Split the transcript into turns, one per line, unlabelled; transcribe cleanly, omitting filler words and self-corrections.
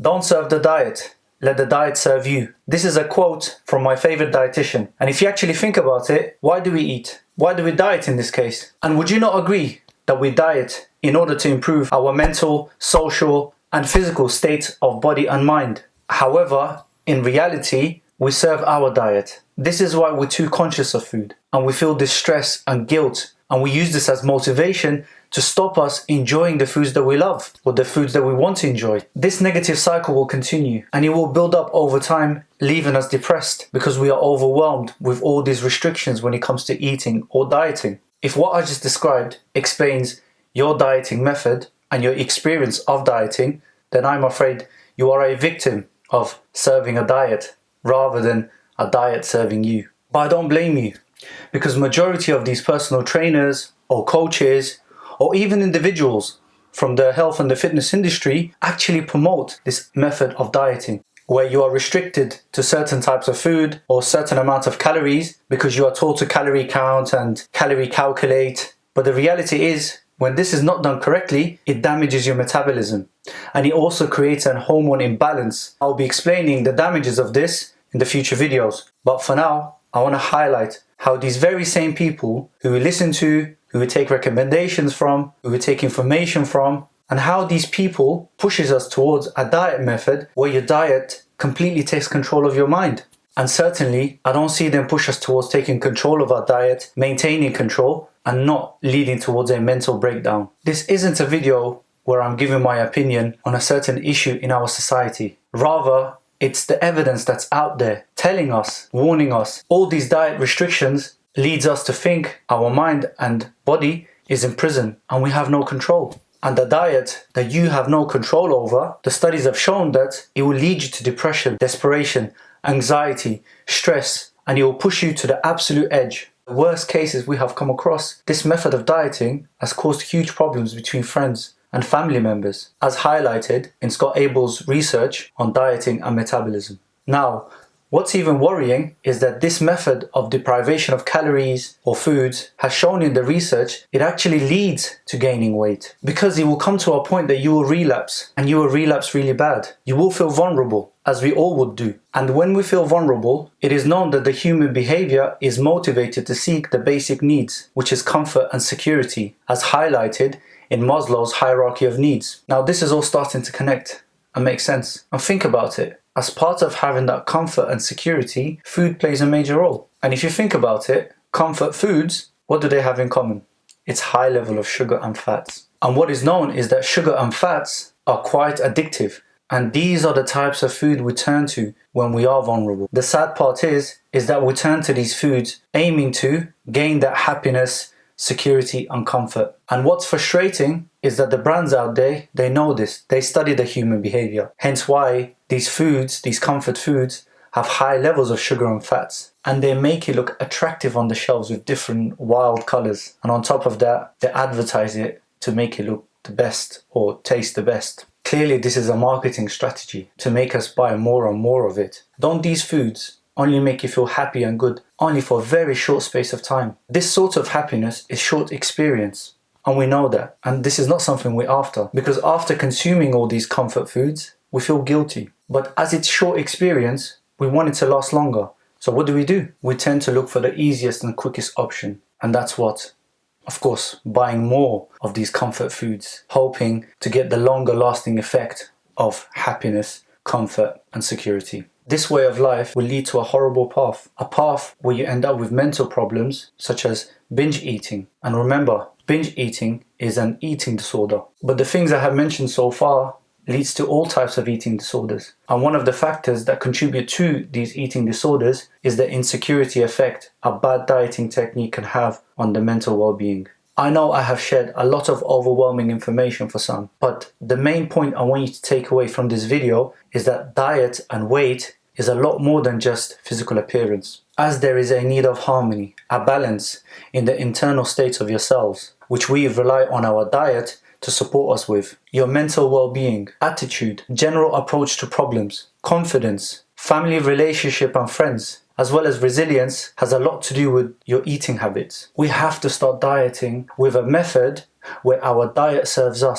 Don't serve the diet. Let the diet serve you. This is a quote from my favorite dietitian. And if you actually think about it, why do we eat? Why do we diet in this case? And would you not agree that we diet in order to improve our mental, social, and physical state of body and mind? However, in reality, we serve our diet. This is why we're too conscious of food and we feel distress and guilt, and we use this as motivation to stop us enjoying the foods that we love or the foods that we want to enjoy. This negative cycle will continue and it will build up over time, leaving us depressed because we are overwhelmed with all these restrictions when it comes to eating or dieting. If what I just described explains your dieting method and your experience of dieting, then I'm afraid you are a victim of serving a diet rather than a diet serving you. But I don't blame you, because majority of these personal trainers or coaches or even individuals from the health and the fitness industry actually promote this method of dieting, where you are restricted to certain types of food or certain amount of calories because you are told to calorie count and calorie calculate. But the reality is, when this is not done correctly, it damages your metabolism and it also creates a hormone imbalance. I'll be explaining the damages of this in the future videos. But for now, I want to highlight how these very same people who we listen to, who we take recommendations from, who we take information from, and how these people pushes us towards a diet method where your diet completely takes control of your mind. And certainly, I don't see them push us towards taking control of our diet, maintaining control, and not leading towards a mental breakdown. This isn't a video where I'm giving my opinion on a certain issue in our society. Rather, it's the evidence that's out there telling us, warning us, all these diet restrictions leads us to think our mind and body is in prison and we have no control. And the diet that you have no control over, the studies have shown that it will lead you to depression, desperation, anxiety, stress, and it will push you to the absolute edge. The worst cases we have come across, this method of dieting has caused huge problems between friends and family members, as highlighted in Scott Abel's research on dieting and metabolism. Now, what's even worrying is that this method of deprivation of calories or foods has shown in the research it actually leads to gaining weight, because it will come to a point that you will relapse, and you will relapse really bad. You will feel vulnerable, as we all would do. And when we feel vulnerable, it is known that the human behavior is motivated to seek the basic needs, which is comfort and security, as highlighted in Maslow's hierarchy of needs. Now this is all starting to connect and make sense. And think about it. As part of having that comfort and security, food plays a major role. And if you think about it, comfort foods, what do they have in common? It's high level of sugar and fats. And what is known is that sugar and fats are quite addictive. And these are the types of food we turn to when we are vulnerable. The sad part is that we turn to these foods aiming to gain that happiness, security and comfort. And what's frustrating is that the brands out there, they know this. They study the human behavior. Hence why these foods, these comfort foods, have high levels of sugar and fats. And they make it look attractive on the shelves with different wild colors. And on top of that, they advertise it to make it look the best or taste the best. Clearly, this is a marketing strategy to make us buy more and more of it. Don't these foods only make you feel happy and good, only for a very short space of time? This sort of happiness is short experience, and we know that. And this is not something we're after, because after consuming all these comfort foods, we feel guilty. But as it's short experience, we want it to last longer. So what do? We tend to look for the easiest and quickest option. And that's what? Of course, buying more of these comfort foods, hoping to get the longer lasting effect of happiness, comfort and security. This way of life will lead to a horrible path, a path where you end up with mental problems such as binge eating. And remember, binge eating is an eating disorder. But the things I have mentioned so far leads to all types of eating disorders. And one of the factors that contribute to these eating disorders is the insecurity effect a bad dieting technique can have on the mental well-being. I know I have shared a lot of overwhelming information for some, but the main point I want you to take away from this video is that diet and weight is a lot more than just physical appearance, as there is a need of harmony, a balance in the internal states of yourselves, which we rely on our diet to support us with. Your mental well-being, attitude, general approach to problems, confidence, family relationship and friends, as well as resilience has a lot to do with your eating habits. We have to start dieting with a method where our diet serves us